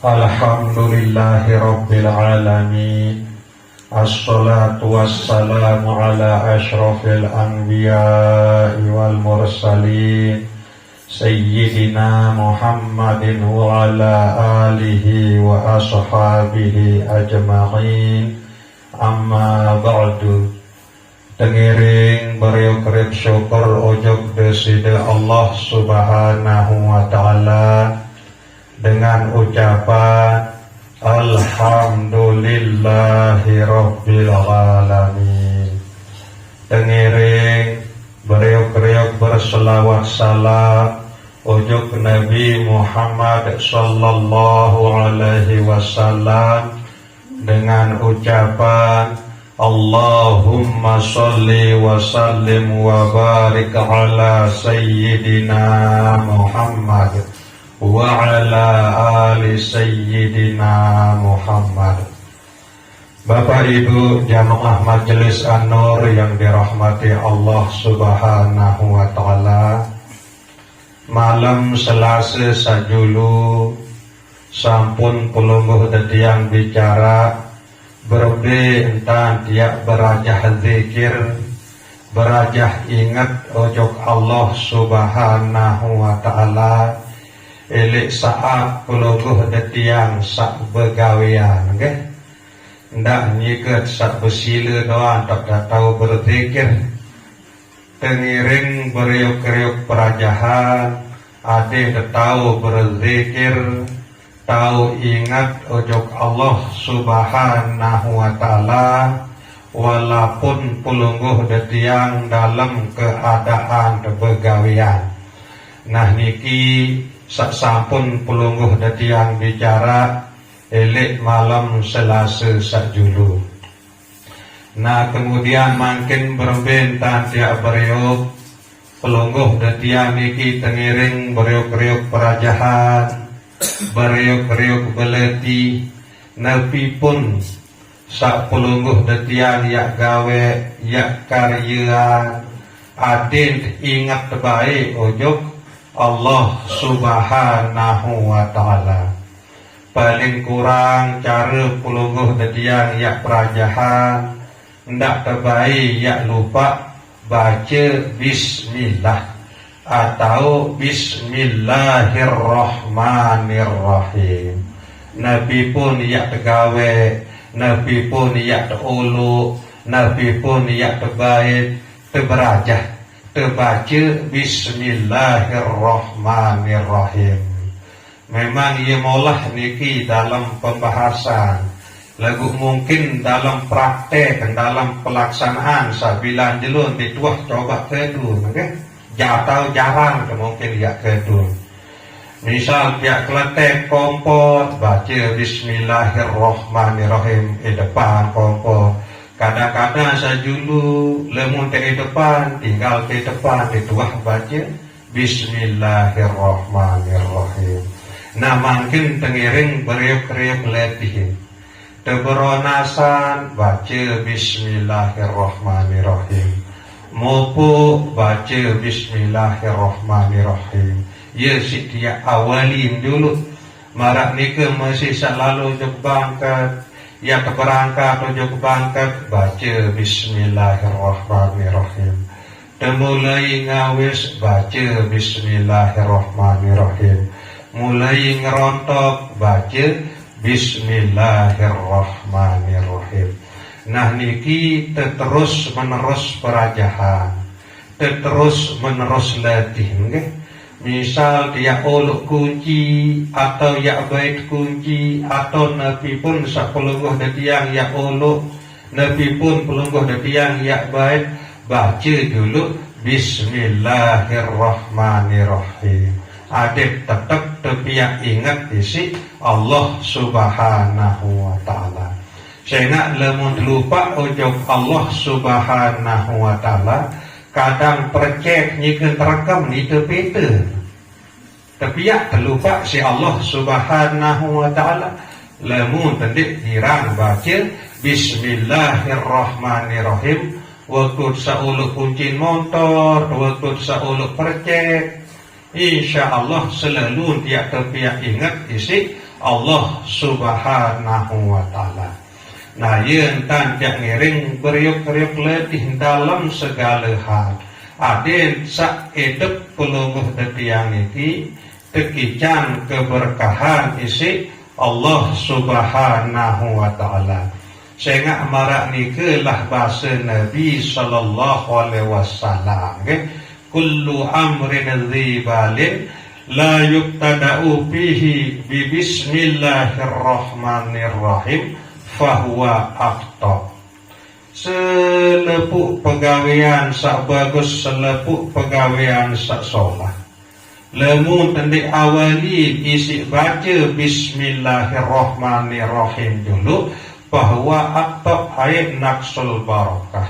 Alhamdulillahi Rabbil Alamin. Assalatu wassalamu ala ashrafil anbiya'i wal mursalin Sayyidina Muhammadin wa ala alihi wa ashabihi ajma'in. Amma ba'du. Tengiring beriuk-riuk syukur ujug deside Allah subhanahu wa ta'ala dengan ucapan Alhamdulillahi Rabbil Alamin. Tengiring beriuk-riuk berselawat salam ujug Nabi Muhammad sallallahu alaihi wasallam dengan ucapan Allahumma sholli wa sallim wa barik ala Sayyidina Muhammad wa ala ali Sayyidina Muhammad. Bapak Ibu jamaah Majelis An-Nur yang dirahmati Allah subhanahu wa ta'ala, malam Selasa sajulu sampun pulungguh detiang bicara berbe entan tiak berajah zikir, berajah ingat ojok Allah subhanahu wa ta'ala elik saat puluguh detiang sak begawian okay? Ndak nyiket sak besila doang tak tahu berzikir. Tengiring beriuk-riuk perajahan ade tahu berzikir, tahu ingat ojok Allah subhanahu wa ta'ala walaupun pulungguh detiang dalam keadaan begawian. Nah niki sampun pulungguh detiang bicara elik malam Selasa sakjulu. Nah kemudian makin berbentan tiak beriuk pulungguh detiang niki tengiring beriuk-riuk perajahan, beriuk-riuk beleti nabi pun sak pulungguh detian yak gawe yak karya adin ingat baik ojok Allah subhanahu wa ta'ala. Paling kurang cara pulungguh detian yak perajahan ndak terbaik yak lupa baca bismillah atau bismillahirrahmanirrahim. Nabi pun yak tegawe, Nabi pun yak teulu, Nabi pun yak terbaik terberajah terbaca bismillahirrahmanirrahim. Memang ia maulah niki dalam pembahasan lagu mungkin dalam praktek dan dalam pelaksanaan sabilan jelun dituah coba kedua okay? Jatau jarang mungkin ya kedua. Misal pihak kletek kompor baca bismillahirrahmanirrahim di depan kompor. Kadang-kadang sajulu lemun di depan tinggal di depan dituah baca bismillahirrahmanirrahim. Nah makin tengiring beriuk-riuk letih teberonasan baca bismillahirrahmanirrahim. Mopo baca bismillahirrahmanirrahim. Ya setiap awalin dulu marak nika masih selalu jebangkat ya keberangkat atau jebangkat baca bismillahirrahmanirrahim. Temulai ngawis baca bismillahirrahmanirrahim. Mulai ngerontok baca bismillahirrahmanirrahim. Nah niki terus menerus perajahan, terus menerus latih okay? Misal dia oluk kunci atau ya bait kunci atau nabi pun sapulungguh detiang ya oluk, nabi pun pelungguh detiang ya bait baca dulu bismillahirrahmanirrahim. Adib tetap terpiak ingat isi Allah subhanahu wa ta'ala. Saya nak lemun lupa ujung Allah subhanahu wa ta'ala kadang percek nyikan terekam ni terpeta terpiak terlupa si Allah subhanahu wa ta'ala. Lemun tendik hirang baca bismillahirrahmanirrahim waktu sauluk kuncin motor, waktu sauluk percek, insya Allah selalu tiap terpiak ingat isi Allah Subhanahu wa ta'ala. Nah, ia entan jak ngiring beriuk-beriuk letih dalam segala hal. Adin sak edep pelungguh detiang iki tekican keberkahan isi Allah Subhanahu wa ta'ala. Sehingga marak nikelah bahasa Nabi sallallahu alaihi wasallam, kullu amrin dzibalin la yuqtada'u fihi bi bismillahirrahmanirrahim fahuwa akhta. Selepuk pegawaian sak bagus, selepuk pegawaian sak solah, lemu tendik awali isi baca bismillahirrahmanirrahim dulu, bahwa akhta ayat naksul barakah,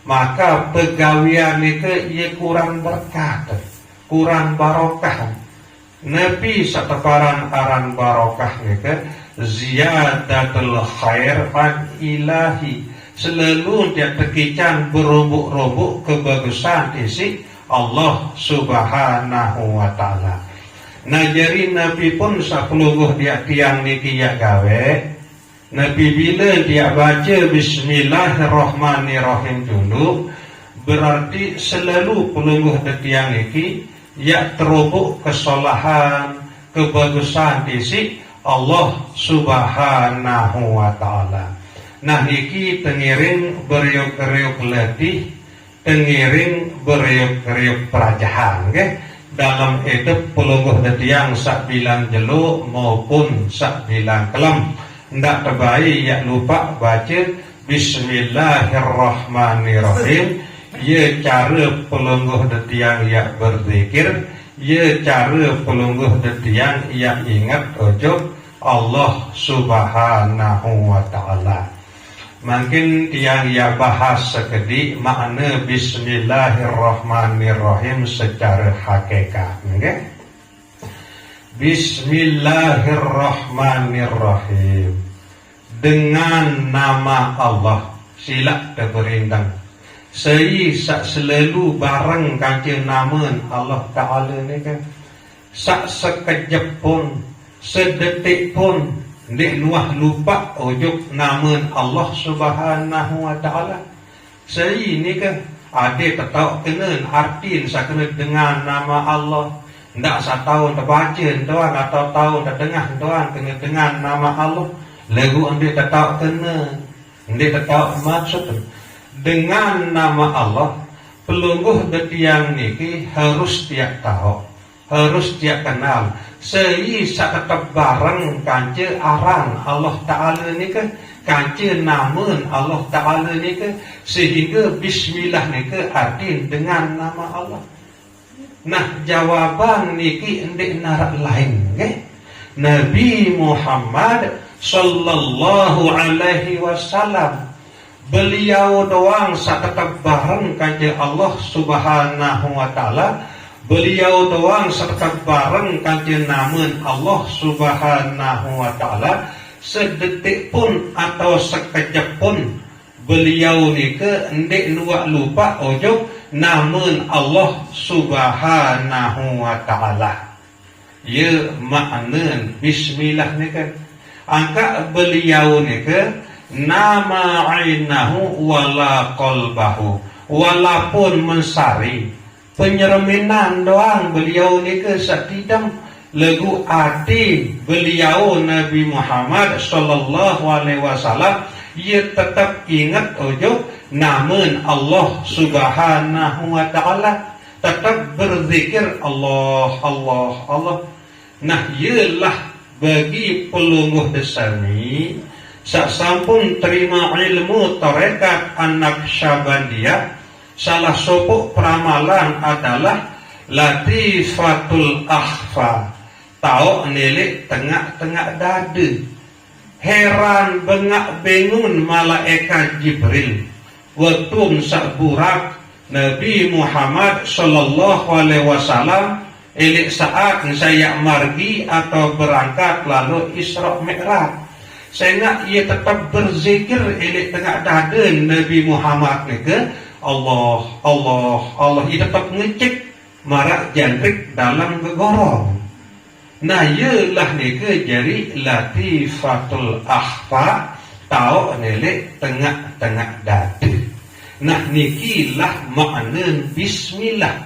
maka pegawaian itu ia kurang berkah, kurang barokah. Nabi sateparan aran barokah itu ziyadatul khair an ilahi, selalu dia tekican berubuk-rubuk kebagusan isi Allah Subhanahu wa ta'ala. Nah, jadi Nabi pun sapuluh dia tiang niki ya gawe. Nabi bila dia baca bismillahirrahmanirrahim dulu, berarti selalu pelungguh tiang niki ya terubuk kesolahan, kebagusan isi Allah Subhanahu wa ta'ala. Nah, niki tengiring beriuk-riuk letih, tengiring beriuk-riuk perajahan, dalam edep pelungguh tiang sak bilang jelu maupun sak bilang kelam. Ndak terbaik ya lupa baca bismillahirrahmanirrahim. Ya cara pelungguh detiang ya berzikir, ya cara pelungguh detiang ya ingat ojo Allah Subhanahu wa ta'ala. Mungkin tiang ya bahas sekedi makna bismillahirrahmanirrahim secara hakikat, okay? Bismillahirrahmanirrahim, dengan nama Allah silak terberindang. Sei sak selalu bareng kancing namun Allah Ta'ala ni kan. Sak sekejap pun, sedetik pun dik nuah lupa ojuk namun Allah Subhanahu wa ta'ala. Sei ni kan ada tetap kena artiin sak kena dengan nama Allah. Ndak satahun terbaca tuan atau tahun terdengar tuan kena dengan nama Allah. Lagu anda tetap kena, anda tetap maksud dengan nama Allah. Pelungguh detiang niki harus tiap tahu, harus tiap kenal. Sei sak tetap bareng kance aran Allah Ta'ala ni ke, kance namun Allah Ta'ala ni ke, sehingga bismillah ni ke arti dengan nama Allah. Nah, jawaban niki ndek narak lain, Nabi Muhammad sallallahu alaihi wasallam, beliau doang sak tetap bareng kanjeng Allah Subhanahu wa ta'ala. Beliau doang sak tetap bareng kanjeng namun Allah Subhanahu wa ta'ala. Sedetik pun atau sekejap pun beliau nike ndek nuak lupa ojo namun Allah Subhanahu wa ta'ala. Ya makna bismillah ni kan, angka beliau ni kan nama ainahu wala qalbahu, walaupun mensari penyereminan doang beliau ni kan satidam lagu hati beliau Nabi Muhammad sallallahu alaihi wasallam, ia tetap ingat ojo namun Allah Subhanahu wa ta'ala, tetap berzikir Allah Allah Allah. Nah, ialah bagi pelungguh desani sak sampun terima ilmu tarekat An-Naqsyabandiyah, salah sopok peramalan adalah latifatul akhfa, tahu nilik tengah-tengah dada. Heran bengak bengun malaikat Jibril waktu sak burak Nabi Muhammad sallallahu alaihi wasallam elik saat saya margi atau berangkat lalu Isra Mi'raj. Sehingga ia tetap berzikir elik tengah dada Nabi Muhammad ni ke Allah Allah Allah. Ia tetap ngecek marak jangkrik dalam gegorong. Nah yelah nika jadi latifatul akhfa tau nelek tengah-tengah dada. Nah nikilah makna bismillah.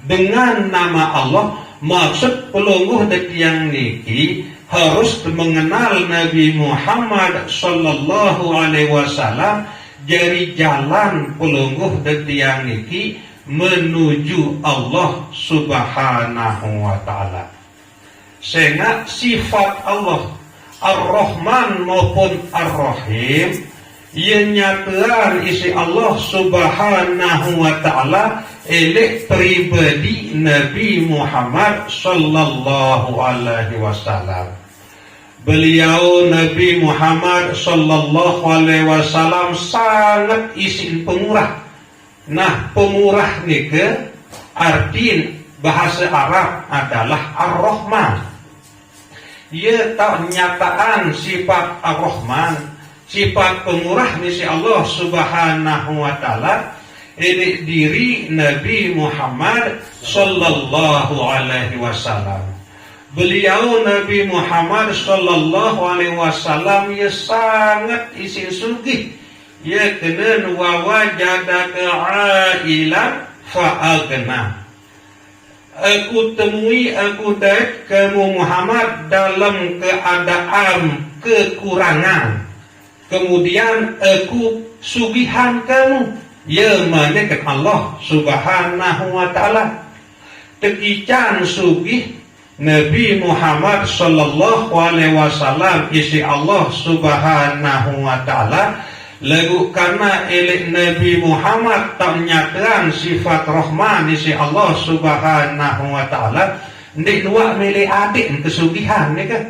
Dengan nama Allah, maksud pelungguh detiang niki harus mengenal Nabi Muhammad sallallahu alaihi wasallam dari jalan pelungguh detiang niki menuju Allah subhanahu wa ta'ala. Sehingga sifat Allah Ar-Rahman maupun Ar-Rahim yang nyatakan isi Allah subhanahu wa ta'ala elek pribadi Nabi Muhammad sallallahu alaihi wasallam. Beliau Nabi Muhammad sallallahu alaihi wasallam sangat isi pemurah. Nah pemurah nika arti bahasa Arab adalah Ar-Rahman. Ia tak nyataan sifat Ar-Rahman, sifat pemurah misi Allah subhanahu wa ta'ala ini diri Nabi Muhammad sallallahu alaihi wasallam. Beliau Nabi Muhammad sallallahu alaihi wasallam ia sangat isi sugih. Ia kena wa wajadaka ailan fa'agna. Aku temui aku dapat kamu Muhammad dalam keadaan kekurangan. Kemudian aku sugihan kamu. Ya malaikat Allah subhanahu wa ta'ala. Tekican sugih Nabi Muhammad sallallahu alaihi wasallam isi Allah subhanahu wa ta'ala. Lagu karena elek Nabi Muhammad tak menyatakan sifat Rahman isi Allah subhanahu wa ta'ala. Ndik nuak milih adik kesugihan ni kan.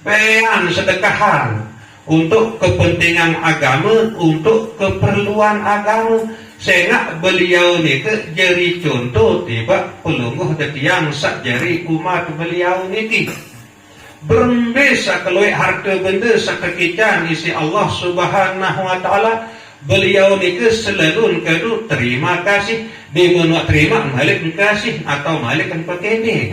Bayan sedekahan untuk kepentingan agama, untuk keperluan agama. Sehingga beliau ni ke jadi contoh tiba pelungguh detiang sak jari umat beliau ni berembesa keluar harta benda sekekican isi Allah subhanahu wa ta'ala. Beliau ni ke selalu kadu terima kasih. Dia menuak terima malik kasih atau malik pekending.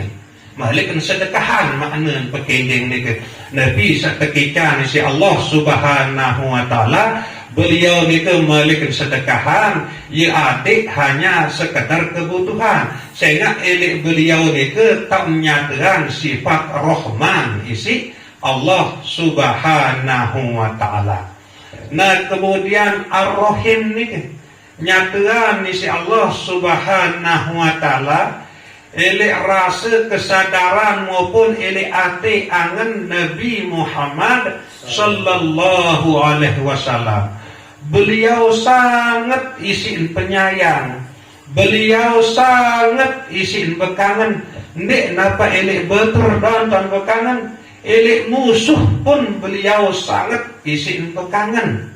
Malik sedekahan makna pekending ni ke. Nabi sekekican isi Allah subhanahu wa ta'ala. Beliau ni ke malik sedekahan. Ya adik hanya sekedar kebutuhan. Sehingga elik beliau ni ke tak menyatakan sifat Rahman isi Allah subhanahu wa ta'ala. Nah kemudian Ar-Rahim ni ke nyatakan isi Allah subhanahu wa ta'ala. Elik rasa kesadaran maupun elik hati angan Nabi Muhammad sallallahu alaihi wasallam. Beliau sangat isin penyayang. Beliau sangat isin bekangan. Ndik napa elek betul dan bekangan. Elek musuh pun beliau sangat isin bekangan.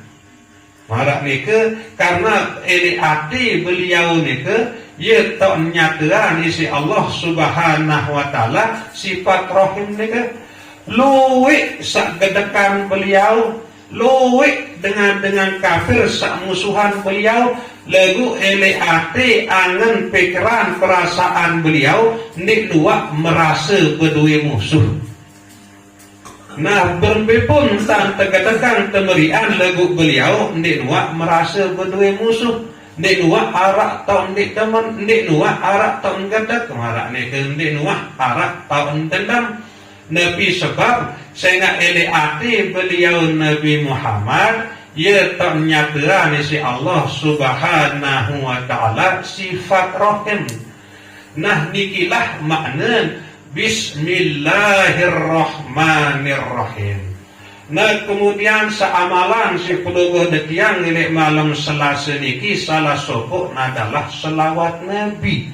Marak ni ke karena elek hati beliau ni ke ia tak menyatakan isi Allah subhanahu wa ta'ala sifat Rahim ni ke luwek sak gedekan beliau, luwek dengan kafir sak musuhan beliau. Lagu elek hati angan pikiran perasaan beliau ndik luak merasa berdua musuh. Nah berpepun tan tegatekan temerian lagu beliau ndik luak merasa berdua musuh. Ndik nuak arak tau ndik teman, ndik nuak arak tau ngadak marak ni ke ndik nuak arak tau dendam. Nabi sebab sehingga elek hati beliau Nabi Muhammad ia tak menyatakan isi Allah subhanahu wa ta'ala sifat Rahim. Nah nikilah makna Bismillahirrahmanirrahim. Nah kemudian seamalan si pelungguh detiang ini malam Selasa niki salah sopok adalah selawat Nabi.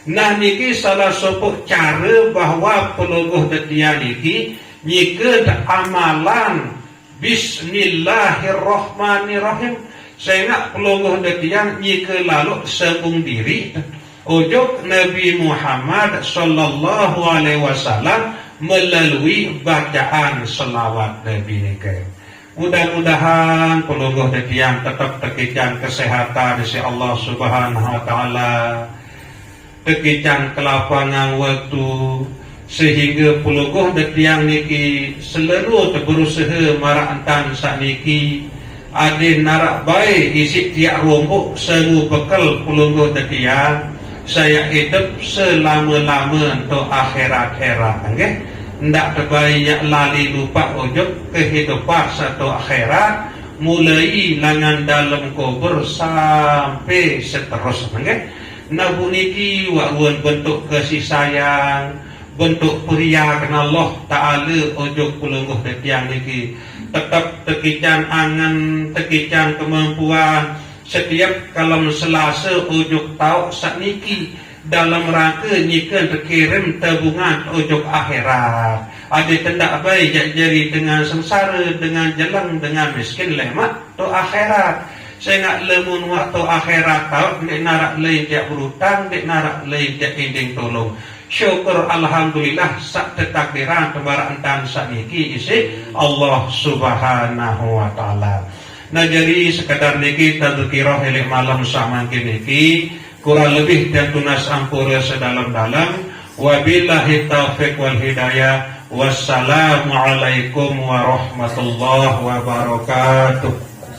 Nah niki salah sopok cara bahwa pelungguh detiang niki nyike amalan Bismillahirrahmanirrahim. Sehingga pelungguh detiang nyike lalu sembung diri ujuk Nabi Muhammad sallallahu alaihi wasallam melalui bacaan selawat Nabi nike. Mudah-mudahan pelungguh detiang tetap tekican kesehatan si Allah subhanahu wa ta'ala. Tekican kelapangan waktu sehingga puluh detiang niki seluruh berusaha marak sakniki ade narak baik isi tiak rombok seru bekal puluh detiang saya hidup selama-lama untuk akhirat-akhirat okay? Ndak terbaik lali lupa ujub kehidupan satu akhirat mulai langan dalam kubur sampai seterusnya okay? Nabu niki wawan bentuk kasih sayang, bentuk pria kena Allah Ta'ala ujub puluh detiang niki tetap tekican angan, tekican kemampuan setiap kalau selasa ujuk tahu sakniki dalam rangka nyikan terkirim tabungan ujuk akhirat ada tendak baik jadi dengan sengsara, dengan jelang, dengan miskin lemak tu akhirat saya nak lemun waktu akhirat tahu dek narak lain dia berutang, dek narak lain dia inding tolong syukur alhamdulillah sak tetakdiran tebaraan dan sakniki isi Allah Subhanahu wa taala. Nah jadi sekadar niki tadzkirah ilmu malam saman niki kurang lebih dan tunas ampura sedalam-dalam wabillahi taufiq wal hidayah wassalamu alaikum warahmatullahi wabarakatuh.